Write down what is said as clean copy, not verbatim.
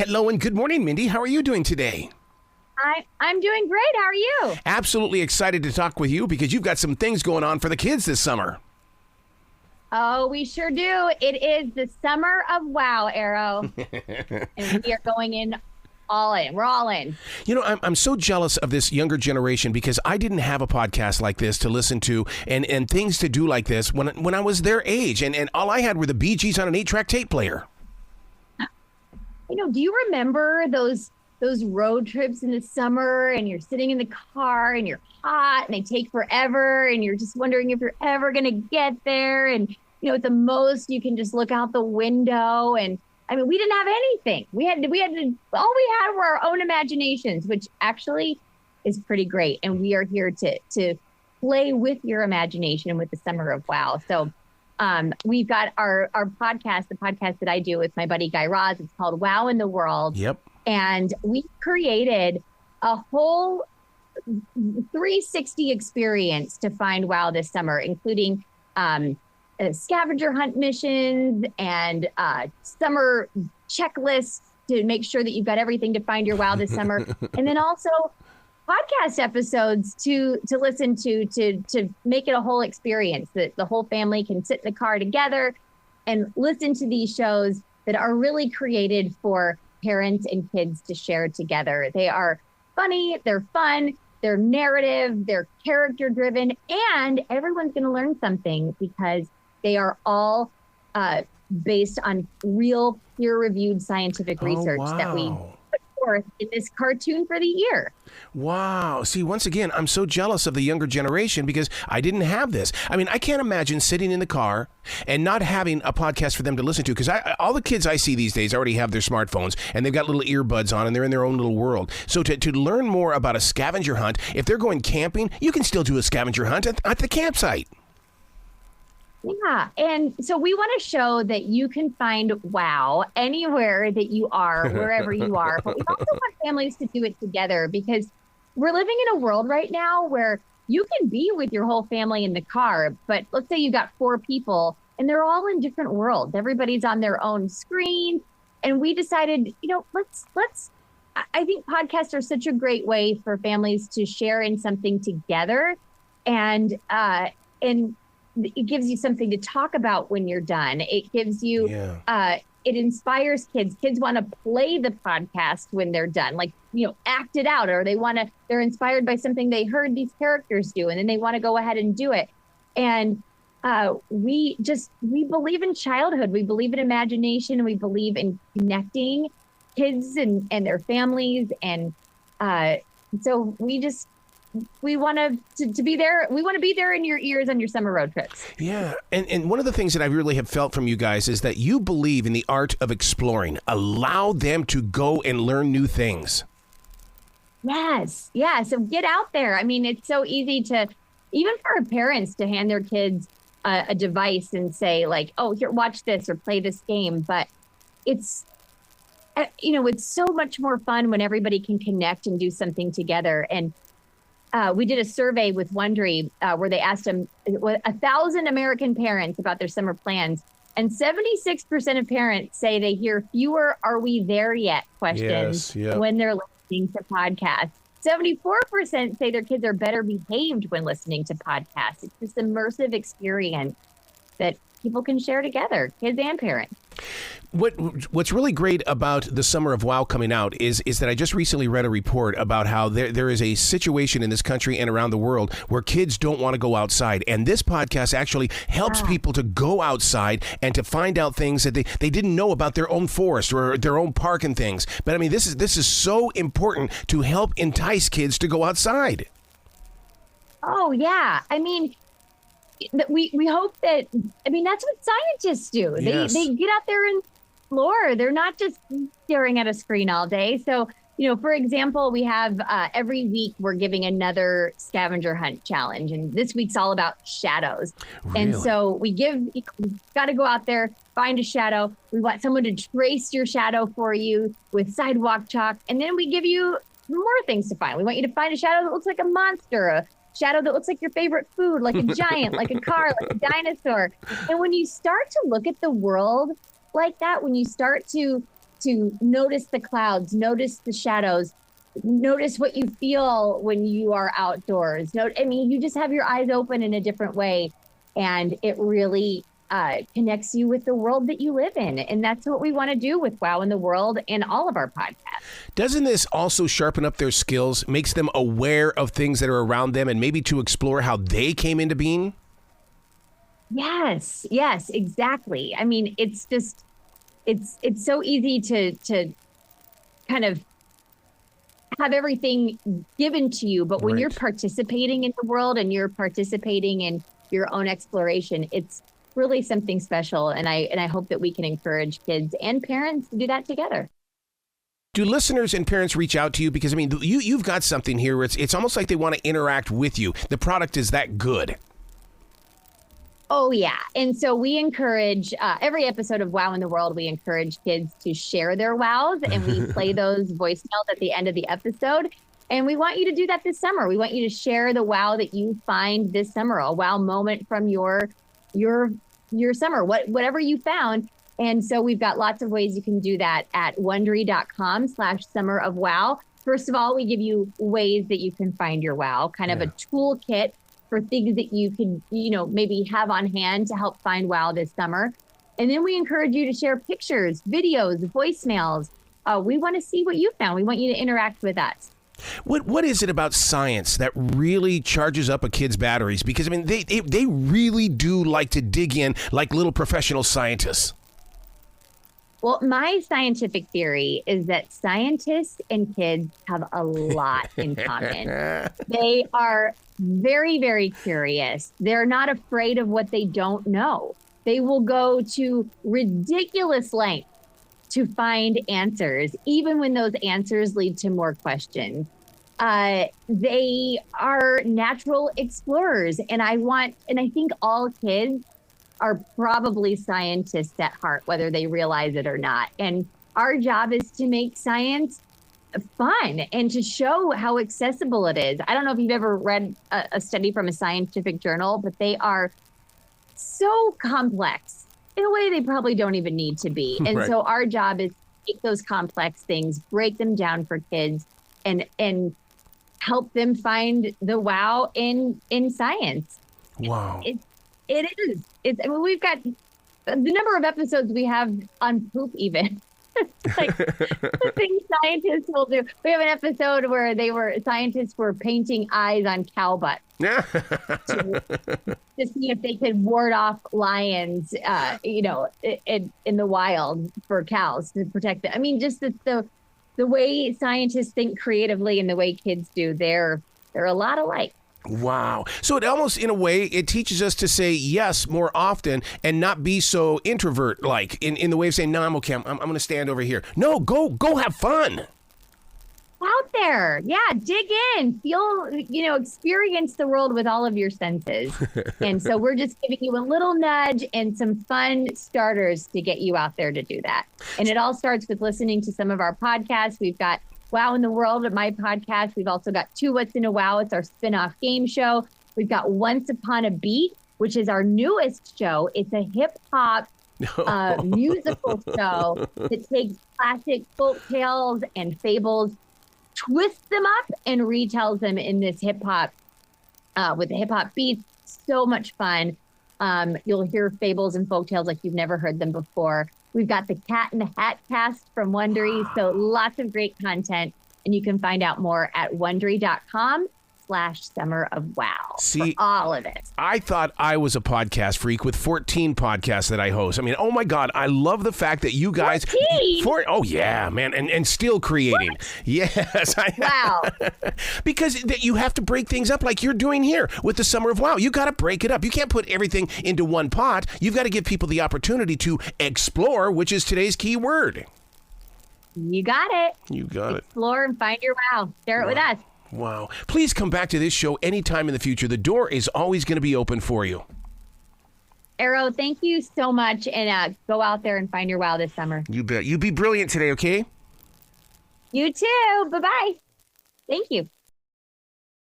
Hello and good morning, Mindy. How are you doing today? I'm doing great. How are you? Absolutely excited to talk with you because you've got some things going on for the kids this summer. Oh, we sure do. It is the summer of wow, Arrow. And we are going in all in. We're all in. You know, I'm so jealous of this younger generation because I didn't have a podcast like this to listen to and things to do like this when I was their age. And all I had were the Bee Gees on an 8-track tape player. Do you remember those road trips in the summer and you're sitting in the car and you're hot and they take forever and you're just wondering if you're ever going to get there. And, at the most you can just look out the window. And I mean, we didn't have anything. All we had were our own imaginations, which actually is pretty great. And we are here to play with your imagination and with the summer of wow. So we've got our podcast, the podcast that I do with my buddy Guy Raz. It's called Wow in the World. Yep. And we created a whole 360 experience to find wow this summer, including scavenger hunt missions and summer checklists to make sure that you've got everything to find your wow this summer. And then also podcast episodes to listen to make it a whole experience that the whole family can sit in the car together and listen to these shows that are really created for parents and kids to share together. They are funny, they're fun, they're narrative, they're character driven, and everyone's going to learn something because they are all based on real peer-reviewed scientific research that we put forth in this cartoon for the year. Wow. See, once again, I'm so jealous of the younger generation because I didn't have this. I mean, I can't imagine sitting in the car and not having a podcast for them to listen to because all the kids I see these days already have their smartphones and they've got little earbuds on and they're in their own little world. So to learn more about a scavenger hunt, if they're going camping, you can still do a scavenger hunt at the campsite. Yeah. And so we want to show that you can find wow anywhere that you are, wherever you are. But we also want families to do it together because we're living in a world right now where you can be with your whole family in the car. But let's say you got 4 people and they're all in different worlds. Everybody's on their own screen. And we decided, I think podcasts are such a great way for families to share in something together. And it gives you something to talk about when you're done. It gives you, it inspires kids. Kids want to play the podcast when they're done, act it out, or they're inspired by something they heard these characters do, and then they want to go ahead and do it. And we believe in childhood. We believe in imagination. We believe in connecting kids and their families. And so we want to be there. We want to be there in your ears on your summer road trips. Yeah. And one of the things that I really have felt from you guys is that you believe in the art of exploring. Allow them to go and learn new things. Yes. Yeah. So get out there. I mean, it's so easy to, even for parents, to hand their kids a device and say oh, here, watch this or play this game. But it's, it's so much more fun when everybody can connect and do something together. And we did a survey with Wondery where they asked 1,000 American parents about their summer plans. And 76% of parents say they hear fewer "Are we there yet?" questions when they're listening to podcasts. 74% say their kids are better behaved when listening to podcasts. It's this immersive experience that people can share together, kids and parents. What's really great about the Summer of Wow coming out is that I just recently read a report about how there is a situation in this country and around the world where kids don't want to go outside. And this podcast actually helps people to go outside and to find out things that they didn't know about their own forest or their own park and things. But I mean, this is so important to help entice kids to go outside. Oh, yeah. I mean, we hope that, that's what scientists do. Yes. They get out there and explore. They're not just staring at a screen all day. So, for example, we have every week we're giving another scavenger hunt challenge. And this week's all about shadows. Really? And so you've got to go out there, find a shadow. We want someone to trace your shadow for you with sidewalk chalk. And then we give you more things to find. We want you to find a shadow that looks like a monster, a shadow that looks like your favorite food, like a giant, like a car, like a dinosaur. And when you start to look at the world like that, when you start to to notice the clouds, notice the shadows, notice what you feel when you are outdoors. You just have your eyes open in a different way, and it really connects you with the world that you live in. And that's what we want to do with Wow in the World and all of our podcasts. Doesn't this also sharpen up their skills, makes them aware of things that are around them, and maybe to explore how they came into being? Yes, exactly. I mean, it's just, it's so easy to kind of have everything given to you. But when you're participating in the world and you're participating in your own exploration, it's really something special. And I hope that we can encourage kids and parents to do that together. Do listeners and parents reach out to you? Because, I mean, you've got something here where it's almost like they want to interact with you. The product is that good. Oh, yeah. And so we encourage every episode of Wow in the World, we encourage kids to share their wows, and we play those voicemails at the end of the episode. And we want you to do that this summer. We want you to share the wow that you find this summer, a wow moment from your summer, whatever you found. And so we've got lots of ways you can do that at Wondery.com/summerofwow. First of all, we give you ways that you can find your wow, kind of a toolkit for things that you can, maybe have on hand to help find wow this summer. And then we encourage you to share pictures, videos, voicemails. We want to see what you found. We want you to interact with us. What is it about science that really charges up a kid's batteries? Because, I mean, they really do like to dig in like little professional scientists. Well, my scientific theory is that scientists and kids have a lot in common. They are very, very curious. They're not afraid of what they don't know. They will go to ridiculous lengths to find answers, even when those answers lead to more questions. They are natural explorers, and I think all kids are probably scientists at heart, whether they realize it or not. And our job is to make science fun and to show how accessible it is. I don't know if you've ever read a study from a scientific journal, but they are so complex in a way they probably don't even need to be. And so our job is to take those complex things, break them down for kids, and help them find the wow in science. Wow. It is. We've got the number of episodes we have on poop even. Like the things scientists will do. We have an episode where scientists were painting eyes on cow butts to see if they could ward off lions, in the wild for cows to protect them. I mean, just the way scientists think creatively and the way kids do, they're a lot alike. Wow. So it almost, in a way, it teaches us to say yes more often and not be so introvert-like in the way of saying, no, I'm okay. I'm going to stand over here. No, go have fun. Out there. Yeah. Dig in, feel, experience the world with all of your senses. And so we're just giving you a little nudge and some fun starters to get you out there to do that. And it all starts with listening to some of our podcasts. We've got Wow in the World at my podcast. We've also got Two What's in a Wow. It's our spin-off game show. We've got Once Upon a Beat, which is our newest show. It's a hip hop musical show that takes classic folk tales and fables, twists them up, and retells them in this hip hop with the hip hop beats. So much fun. You'll hear fables and folk tales like you've never heard them before. We've got the Cat in the Hat cast from Wondery. So lots of great content. And you can find out more at Wondery.com/summerofwow. See, for all of it. I thought I was a podcast freak with 14 podcasts that I host. I mean, oh my God, I love the fact that you guys... 14? Oh yeah, man, and still creating. What? Yes. Wow. Because you have to break things up like you're doing here with the Summer of Wow. You got to break it up. You can't put everything into one pot. You've got to give people the opportunity to explore, which is today's key word. You got it. You got it. Explore and find your wow. Share it with us. Wow. Please come back to this show anytime in the future. The door is always going to be open for you. Arrow, thank you so much. And go out there and find your wow this summer. You bet. You be brilliant today, okay? You too. Bye-bye. Thank you.